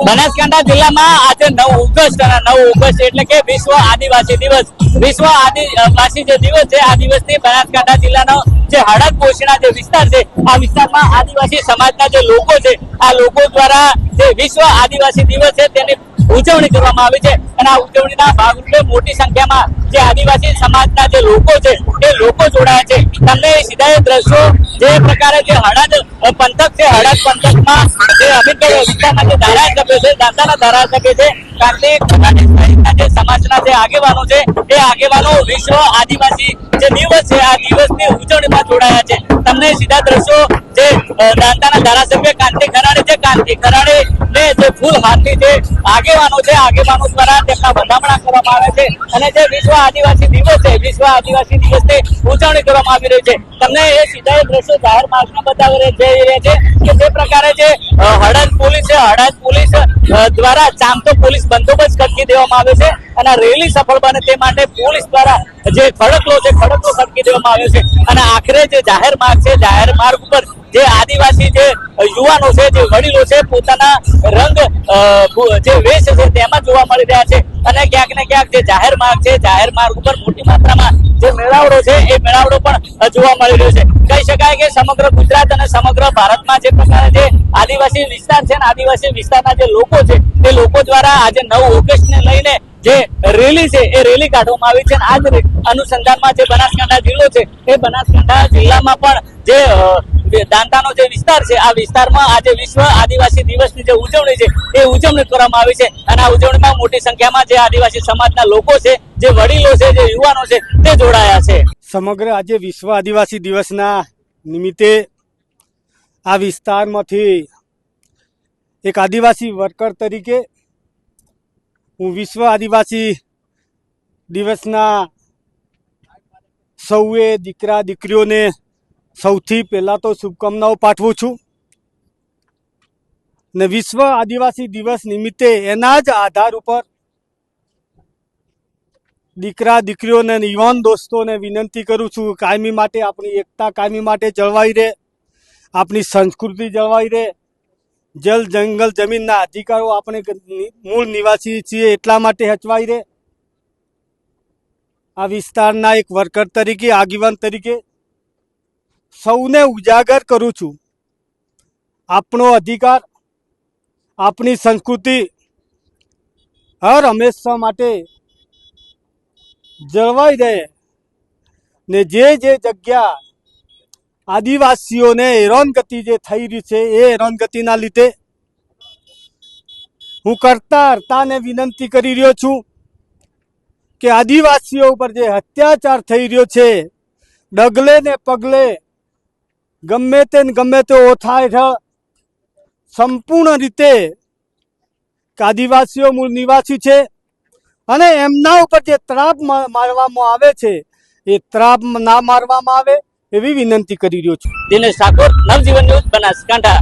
બનાસકાંઠા જિલ્લામાં આજે 9 ઓગસ્ટ અને 9 ઓગસ્ટ એટલે કે વિશ્વ આદિવાસી દિવસ. વિશ્વ આદિવાસી જે દિવસ છે, આ દિવસની બનાસકાંઠા જિલ્લાનો જે હળદ પોશીણા જે વિસ્તાર છે, આ વિસ્તારમાં આદિવાસી સમાજના જે લોકો છે, આ લોકો દ્વારા જે વિશ્વ આદિવાસી દિવસ છે તેની ઉજવણી કરવામાં આવી છે અને આ ઉજવણીના ભાગરૂપે મોટી સંખ્યામાં જે આદિવાસી સમાજના જે લોકો છે એ લોકો જોડાયા છે. તમને સીધા દ્રશ્યો જે પ્રકારે જે હળદ પંથક છે, હળદ પંથકમાં જે અમીરગઢ વિસ્તારના જે ધારાસભ્ય છે, દાંતાના ધારાસભ્ય છે, કાર્તિક જે સમાજના જે આગેવાનો છે, એ આગેવાનો વિશ્વ આદિવાસી જે દિવસ છે આ દિવસની ઉજવણીમાં જોડાયા છે. તમને સીધા દ્રશ્યો જે દાંતાના ધારાસભ્ય કાંતિ ખરાડે ને જે ફૂલ હાથથી જે આગેવાનો છે, આગેવાનો દ્વારા તેમના વધામણા કરવામાં આવે છે અને જે વિશ્વ આદિવાસી દિવસ છે, વિશ્વ આદિવાસી દિવસની ઉજવણી કરવામાં આવી રહી છે. તમને એ સીધા દ્રશ્યો જાહેર માર્ગમાં બતાવી જઈ રહ્યા છે કે જે પ્રકારે જે હળદ પોલીસ દ્વારા ચાંપતો પોલીસ બંદોબસ્ત ખડકી દેવામાં આવે છે અને રેલી સફળ બને તે માટે પોલીસ દ્વારા જે ખડકલો ખડકી દેવામાં આવ્યો છે અને આખરે જે જાહેર માર્ગ છે, જાહેર માર્ગ ઉપર જે આદિવાસી જે યુવાનો છે, જે વડીલો છે, પોતાના રંગ જે વેશ છે તેમાં જોવા મળી રહ્યા છે અને ક્યાંક ને ક્યાંક જે જાહેર માર્ગ છે, જાહેર માર્ગ ઉપર મોટી માત્રામાં જે મેળાવડો છે એ મેળાવડો પણ જોવા મળી રહ્યો છે. કહી શકાય કે સમગ્ર ગુજરાત અને સમગ્ર ભારતમાં જે પ્રકારે જે આદિવાસી વિસ્તાર છે, આદિવાસી વિસ્તારના જે લોકો છે તે લોકો દ્વારા આજે 9 ઓગસ્ટ ને લઈને જે રેલી છે એ રેલી કાઢવામાં આવી છે અને આ જ અનુસંધાનમાં જે બનાસકાંઠા જિલ્લો છે એ બનાસકાંઠા જિલ્લામાં પણ જે દાંતાનો જે વિસ્તાર છે, આ વિસ્તારમાં આજે વિશ્વ આદિવાસી દિવસની જે ઉજવણી છે એ ઉજવણી કરવામાં આવી છે અને આ ઉજવણીમાં મોટી સંખ્યામાં જે આદિવાસી સમાજના લોકો છે, જે વડીલો છે, જે યુવાનો છે તે જોડાયા છે. સમગ્ર આજે વિશ્વ આદિવાસી દિવસના નિમિત્તે આ વિસ્તારમાંથી એક આદિવાસી વર્કર તરીકે હું વિશ્વ આદિવાસી દિવસના સૌએ દીકરા દીકરીઓને સૌથી પહેલાં તો શુભકામનાઓ પાઠવું છું ને વિશ્વ આદિવાસી દિવસ નિમિત્તે એના જ આધાર ઉપર દીકરા દીકરીઓને યુવાન દોસ્તોને વિનંતી કરું છું, કાયમી માટે આપણી એકતા કાયમી માટે જળવાઈ રહે, આપણી સંસ્કૃતિ જળવાઈ રહે, જલ જંગલ જમીનના અધિકારો આપણે મૂળ નિવાસી છીએ એટલા માટે હચવાઈ રહે. આ વિસ્તારના એક વર્કર તરીકે, આગેવાન તરીકે સૌને ઉજાગર કરું છું, આપણો અધિકાર, આપણી સંસ્કૃતિ હર હંમેશા માટે જળવાઈ રહે ને જે જગ્યા આદિવાસીઓને હેરાનગતિ જે થઈ રહી છે એ હેરાનગતિના લીધે હું કરતાને વિનંતી કરી રહ્યો છું કે આદિવાસીઓ ઉપર જે અત્યાચાર થઈ રહ્યો છે, ડગલે ને પગલે ગમે તે ઓથાય સંપૂર્ણ રીતે આદિવાસીઓ મૂળ નિવાસી છે અને એમના ઉપર જે ત્રાપ મારવામાં આવે છે એ ત્રાપ ના મારવામાં આવે એવી વિનંતી કરી રહ્યો છું. દિનેશ ઠાકોર, નવજીવન ન્યૂઝ, બનાસકાંઠા.